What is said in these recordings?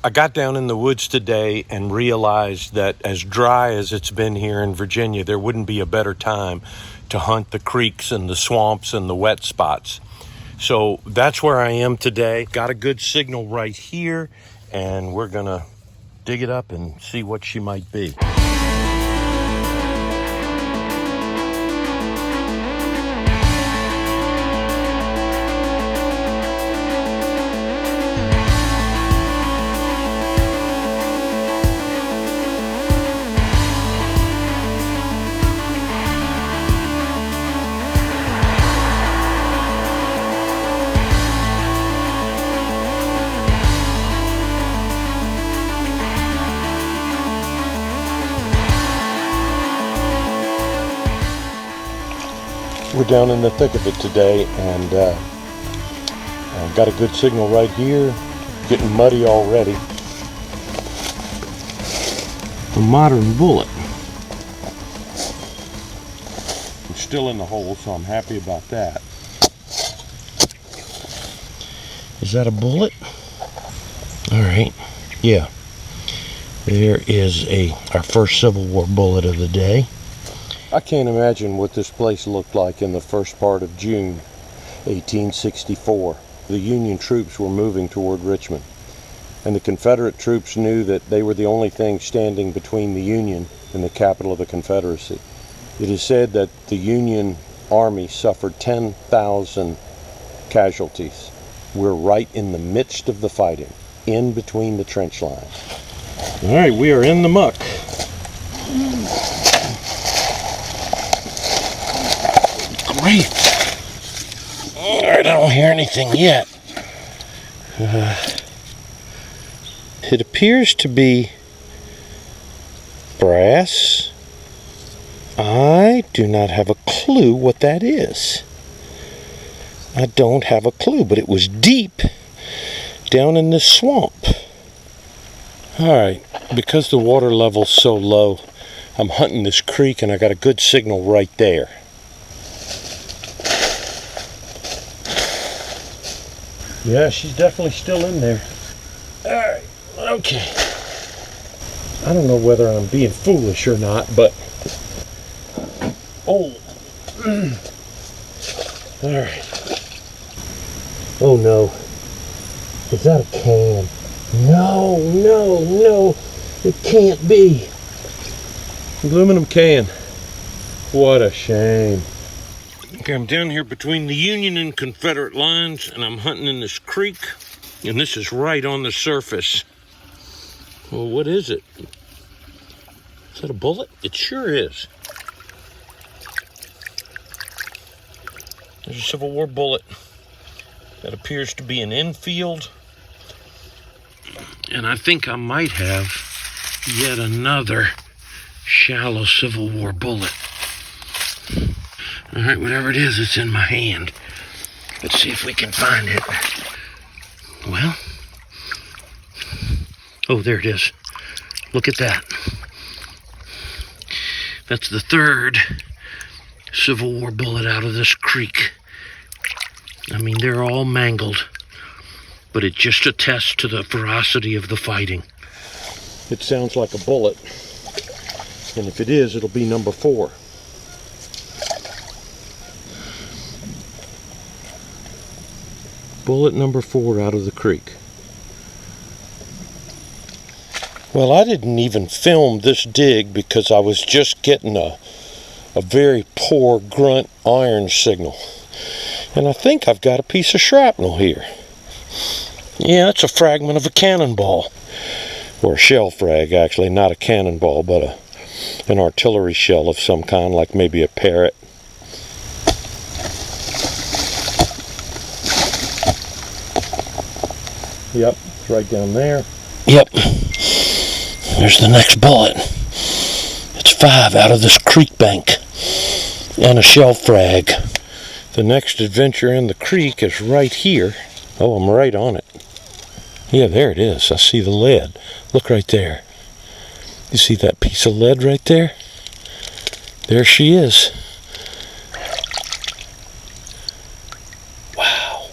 I got down in the woods today and realized that as dry as it's been here in Virginia, there wouldn't be a better time to hunt the creeks and the swamps and the wet spots. So that's where I am today. Got a good signal right here, and we're gonna dig it up and see what she might be. We're down in the thick of it today, and got a good signal right here. Getting muddy already. A modern bullet. I'm still in the hole, so I'm happy about that. Is that a bullet? All right. Yeah. There is our first Civil War bullet of the day. I can't imagine what this place looked like in the first part of June 1864. The Union troops were moving toward Richmond, and the Confederate troops knew that they were the only thing standing between the Union and the capital of the Confederacy. It is said that the Union Army suffered 10,000 casualties. We're right in the midst of the fighting, in between the trench lines. All right, we are in the muck. Great. All right, I don't hear anything yet. It appears to be brass. I do not have a clue what that is. I don't have a clue, but it was deep down in this swamp. All right, because the water level's so low, I'm hunting this creek, and I got a good signal right there. Yeah, she's definitely still in there. Alright, okay. I don't know whether I'm being foolish or not, but... Oh. Alright. Oh no. Is that a can? No, no, no. It can't be. Aluminum can. What a shame. Okay, I'm down here between the Union and Confederate lines, and I'm hunting in this creek, and this is right on the surface. Well, what is it? Is that a bullet? It sure is. There's a Civil War bullet that appears to be an infield, and I think I might have yet another shallow Civil War bullet. All right, whatever it is, it's in my hand. Let's see if we can find it. Well, oh, there it is. Look at that. That's the third Civil War bullet out of this creek. I mean, they're all mangled, but it just attests to the ferocity of the fighting. It sounds like a bullet, and if it is, it'll be number 4. Bullet number 4 out of the creek. Well, I didn't even film this dig because I was just getting a very poor grunt iron signal. And I think I've got a piece of shrapnel here. Yeah, it's a fragment of a cannonball. Or a shell frag, actually. Not a cannonball, but an artillery shell of some kind, like maybe a Parrott. Yep, it's right down there. Yep. There's the next bullet. It's 5 out of this creek bank. And a shell frag. The next adventure in the creek is right here. Oh, I'm right on it. Yeah, there it is. I see the lead. Look right there. You see that piece of lead right there? There she is. Wow.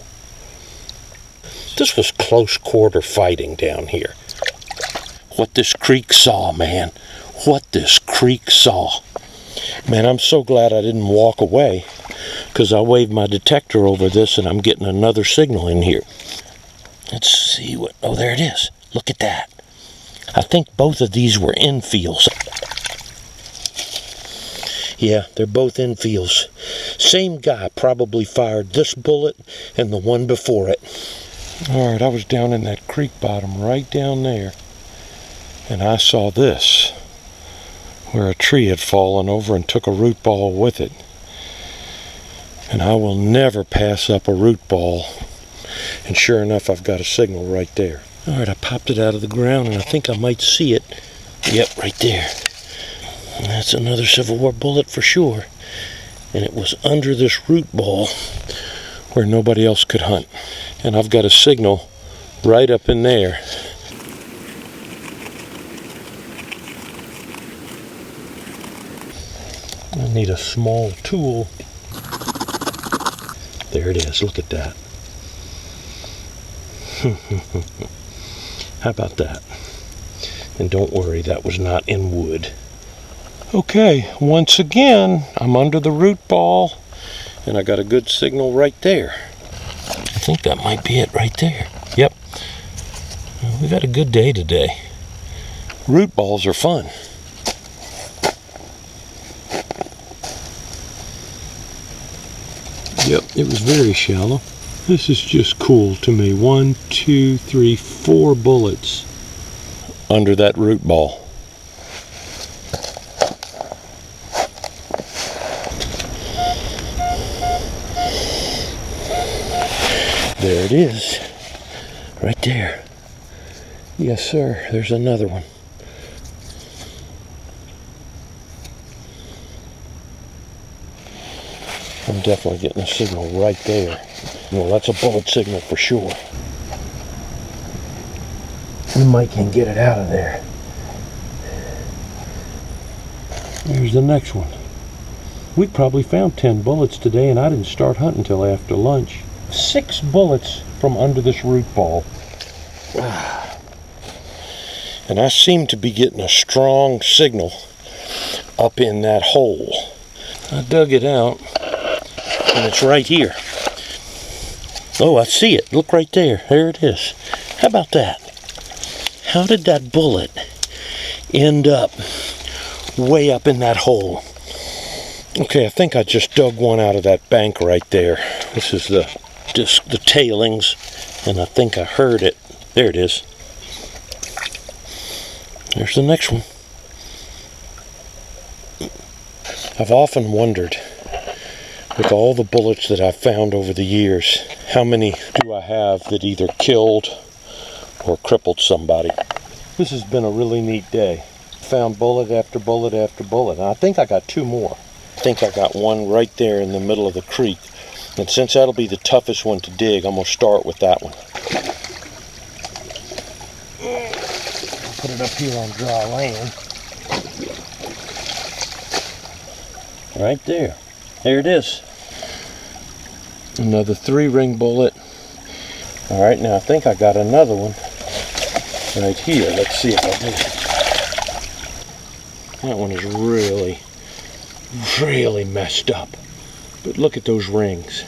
This was close quarter fighting down here. what this creek saw, man. What this creek saw. Man, I'm so glad I didn't walk away, because I waved my detector over this and I'm getting another signal in here. Let's see what... Oh, there it is. Look at that. I think both of these were infields. Yeah, they're both infields. Same guy probably fired this bullet and the one before it. Alright, I was down in that creek bottom right down there, and I saw this, where a tree had fallen over and took a root ball with it. And I will never pass up a root ball. And sure enough, I've got a signal right there. Alright, I popped it out of the ground and I think I might see it. Yep, right there. And that's another Civil War bullet for sure. And it was under this root ball where nobody else could hunt. And I've got a signal right up in there. I need a small tool. There it is, look at that. How about that? And don't worry, that was not in wood. Okay, once again, I'm under the root ball, and I got a good signal right there. I think that might be it right there. Yep. We've had a good day today. Root balls are fun. Yep, it was very shallow. This is just cool to me. 1, 2, 3, 4 bullets under that root ball. There it is, right there. Yes, sir, there's another one. I'm definitely getting a signal right there. Well, that's a bullet signal for sure. We might can get it out of there. There's the next one. We probably found 10 bullets today, and I didn't start hunting until after lunch. 6 bullets from under this root ball. And I seem to be getting a strong signal up in that hole. I dug it out, and it's right here. Oh, I see it. Look right there. There it is. How about that? How did that bullet end up way up in that hole? Okay, I think I just dug one out of that bank right there. This is the tailings, and I think I heard it. There it is. There's the next one. I've often wondered, with all the bullets that I've found over the years, how many do I have that either killed or crippled somebody? This has been a really neat day. Found bullet after bullet after bullet, and I think I got 2 more. I think I got one right there in the middle of the creek. And since that'll be the toughest one to dig, I'm going to start with that one. Put it up here on dry land. Right there. There it is. Another 3-ring bullet. Alright, now I think I got another one right here. Let's see if I do. That one is really messed up. But look at those rings.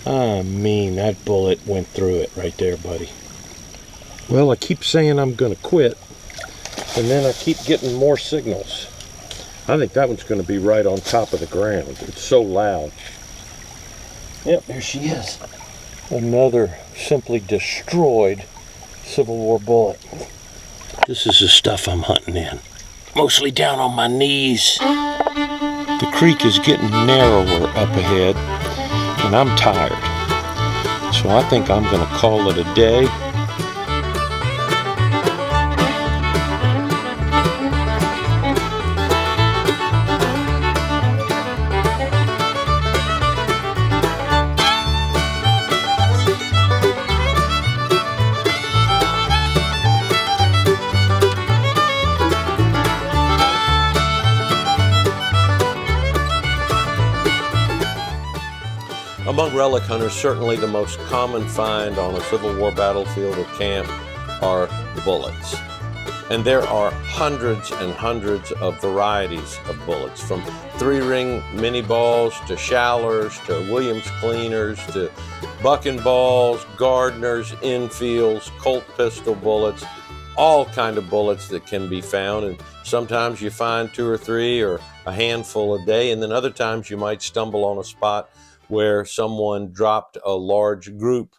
I mean, that bullet went through it right there, buddy. Well, I keep saying I'm going to quit, and then I keep getting more signals. I think that one's going to be right on top of the ground. It's so loud. Yep, there she is. Another simply destroyed Civil War bullet. This is the stuff I'm hunting in. Mostly down on my knees. The creek is getting narrower up ahead, and I'm tired. So I think I'm going to call it a day. Among relic hunters, certainly the most common find on a Civil War battlefield or camp are the bullets. And there are hundreds and hundreds of varieties of bullets, from 3-ring mini balls to Shallers to Williams cleaners to bucking balls, Gardners, Enfields, Colt pistol bullets, all kind of bullets that can be found. And sometimes you find 2 or 3 or a handful a day, and then other times you might stumble on a spot where someone dropped a large group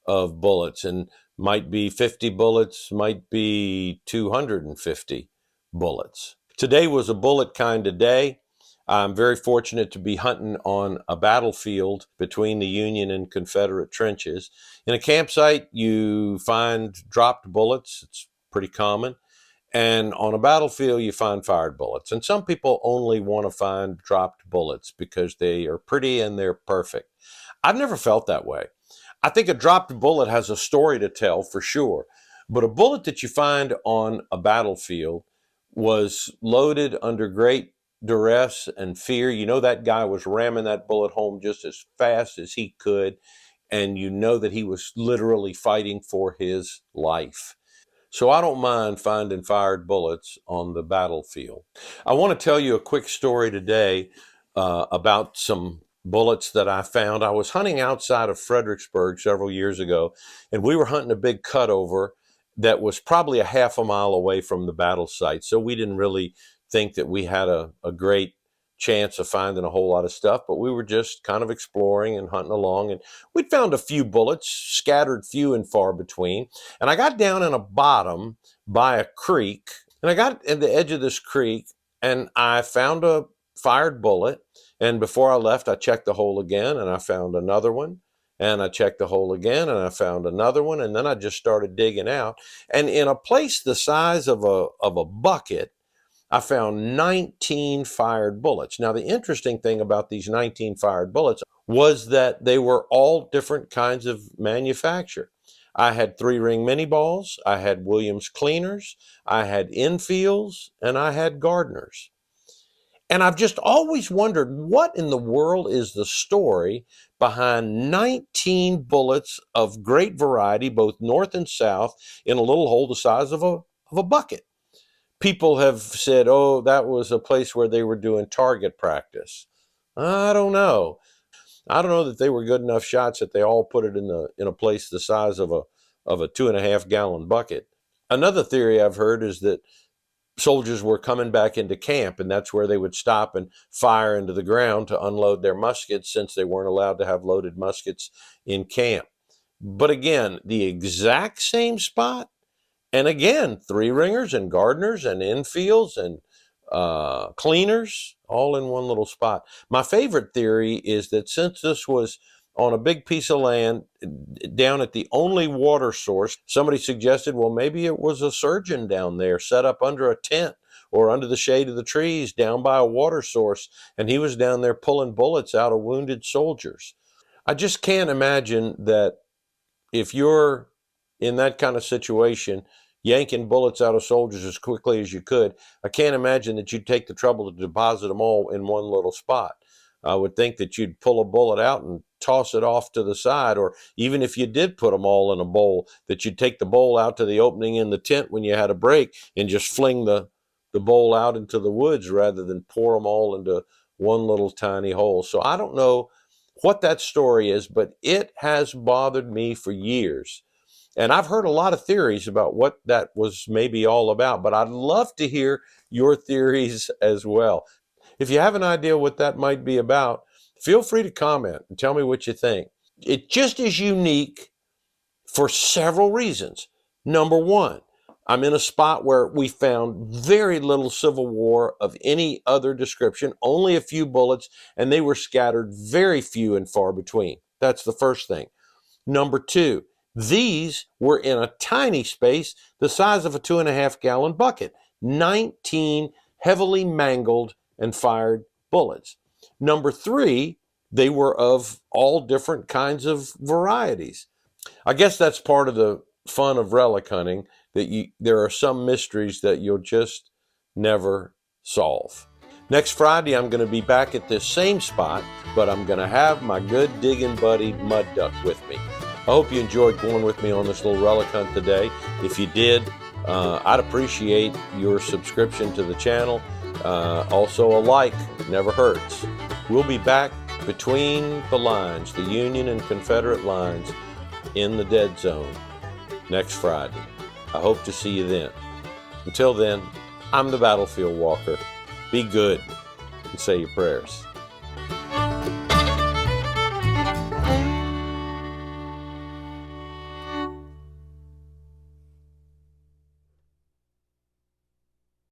of bullets, and might be 50 bullets, might be 250 bullets. Today was a bullet kind of day. I'm very fortunate to be hunting on a battlefield between the Union and Confederate trenches. In a campsite, you find dropped bullets. It's pretty common. And on a battlefield, you find fired bullets. And some people only want to find dropped bullets because they are pretty and they're perfect. I've never felt that way. I think a dropped bullet has a story to tell for sure, but a bullet that you find on a battlefield was loaded under great duress and fear. You know that guy was ramming that bullet home just as fast as he could, and you know that he was literally fighting for his life. So I don't mind finding fired bullets on the battlefield. I want to tell you a quick story today about some bullets that I found. I was hunting outside of Fredericksburg several years ago, and we were hunting a big cutover that was probably a half a mile away from the battle site. So we didn't really think that we had a great chance of finding a whole lot of stuff, but we were just kind of exploring and hunting along, and we'd found a few bullets, scattered few and far between. And I got down in a bottom by a creek, and I got at the edge of this creek, and I found a fired bullet. And before I left, I checked the hole again, and I found another one. And I checked the hole again, and I found another one. And then I just started digging out. And in a place the size of a bucket, I found 19 fired bullets. Now, the interesting thing about these 19 fired bullets was that they were all different kinds of manufacture. I had 3-ring mini balls, I had Williams cleaners, I had Enfields, and I had Gardners. And I've just always wondered, what in the world is the story behind 19 bullets of great variety, both north and south, in a little hole the size of a bucket? People have said, oh, that was a place where they were doing target practice. I don't know. I don't know that they were good enough shots that they all put it in a place the size of a 2.5-gallon bucket. Another theory I've heard is that soldiers were coming back into camp, and that's where they would stop and fire into the ground to unload their muskets, since they weren't allowed to have loaded muskets in camp. But again, the exact same spot, and again, 3-ringers and Gardners and Enfields and cleaners all in one little spot. My favorite theory is that since this was on a big piece of land down at the only water source, somebody suggested, well, maybe it was a surgeon down there set up under a tent or under the shade of the trees down by a water source, and he was down there pulling bullets out of wounded soldiers. I just can't imagine that if you're in that kind of situation, yanking bullets out of soldiers as quickly as you could, I can't imagine that you'd take the trouble to deposit them all in one little spot. I would think that you'd pull a bullet out and toss it off to the side, or even if you did put them all in a bowl, that you'd take the bowl out to the opening in the tent when you had a break and just fling the bowl out into the woods rather than pour them all into one little tiny hole. So I don't know what that story is, but it has bothered me for years. And I've heard a lot of theories about what that was maybe all about, but I'd love to hear your theories as well. If you have an idea what that might be about, feel free to comment and tell me what you think. It just is unique for several reasons. Number one, I'm in a spot where we found very little Civil War of any other description, only a few bullets, and they were scattered very few and far between. That's the first thing. Number two, these were in a tiny space the size of a 2.5-gallon bucket. 19 heavily mangled and fired bullets. Number three, they were of all different kinds of varieties. I guess that's part of the fun of relic hunting, that there are some mysteries that you'll just never solve. Next Friday, I'm going to be back at this same spot, but I'm going to have my good digging buddy Mud Duck with me. I hope you enjoyed going with me on this little relic hunt today. If you did, I'd appreciate your subscription to the channel. Also, a like never hurts. We'll be back between the lines, the Union and Confederate lines, in the dead zone next Friday. I hope to see you then. Until then, I'm the Battlefield Walker. Be good and say your prayers.